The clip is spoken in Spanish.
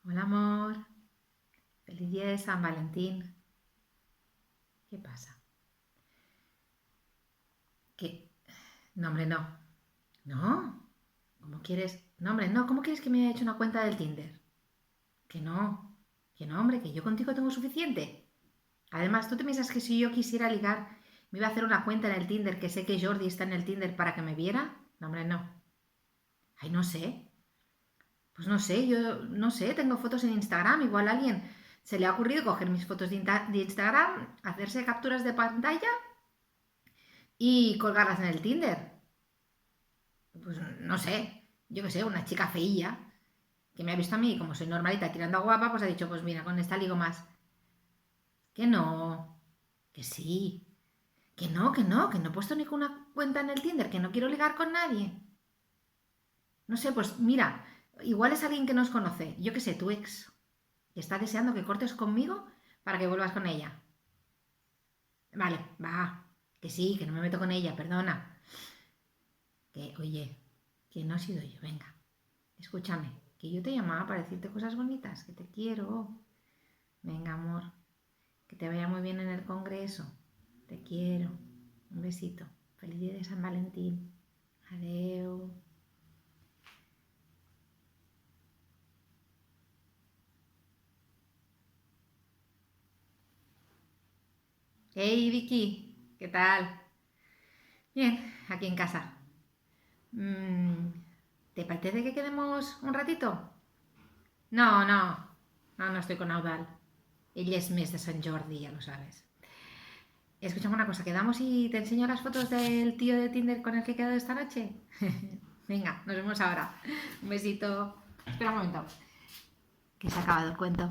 Hola amor, feliz día de San Valentín. ¿Qué pasa? ¿Qué? No, hombre, no. ¿No? ¿Cómo quieres? No, hombre, no. ¿Cómo quieres que me haya hecho una cuenta del Tinder? Que no. Que no, hombre, que yo contigo tengo suficiente. Además, ¿tú te piensas que si yo quisiera ligar, me iba a hacer una cuenta en el Tinder, que sé que Jordi está en el Tinder para que me viera? No, hombre, no. Ay, no sé. Pues no sé, yo no sé, tengo fotos en Instagram. Igual a alguien se le ha ocurrido coger mis fotos de Instagram, hacerse capturas de pantalla y colgarlas en el Tinder. Pues no sé, yo qué sé, una chica feilla que me ha visto a mí como soy normalita tirando a guapa, pues ha dicho, pues mira, con esta ligo más. Que no, que sí, que no he puesto ni una cuenta en el Tinder, que no quiero ligar con nadie. No sé, pues mira, igual es alguien que nos conoce, yo qué sé, tu ex, que está deseando que cortes conmigo para que vuelvas con ella. Vale, va, que sí, que no me meto con ella, perdona. Que, oye, que no he sido yo, venga. Escúchame, que yo te llamaba para decirte cosas bonitas, que te quiero. Venga, amor, que te vaya muy bien en el congreso. Te quiero. Un besito. Feliz día de San Valentín. Adeu. Hey, Vicky, ¿qué tal? Bien, aquí en casa. Mm, ¿Te parece que quedemos un ratito? No, no. No estoy con Audal. Ella es mes de San Jordi, ya lo sabes. Escuchame una cosa, ¿quedamos y te enseño las fotos del tío de Tinder con el que he quedado esta noche? Venga, nos vemos ahora. Un besito. Espera un momento, que se ha acabado el cuento.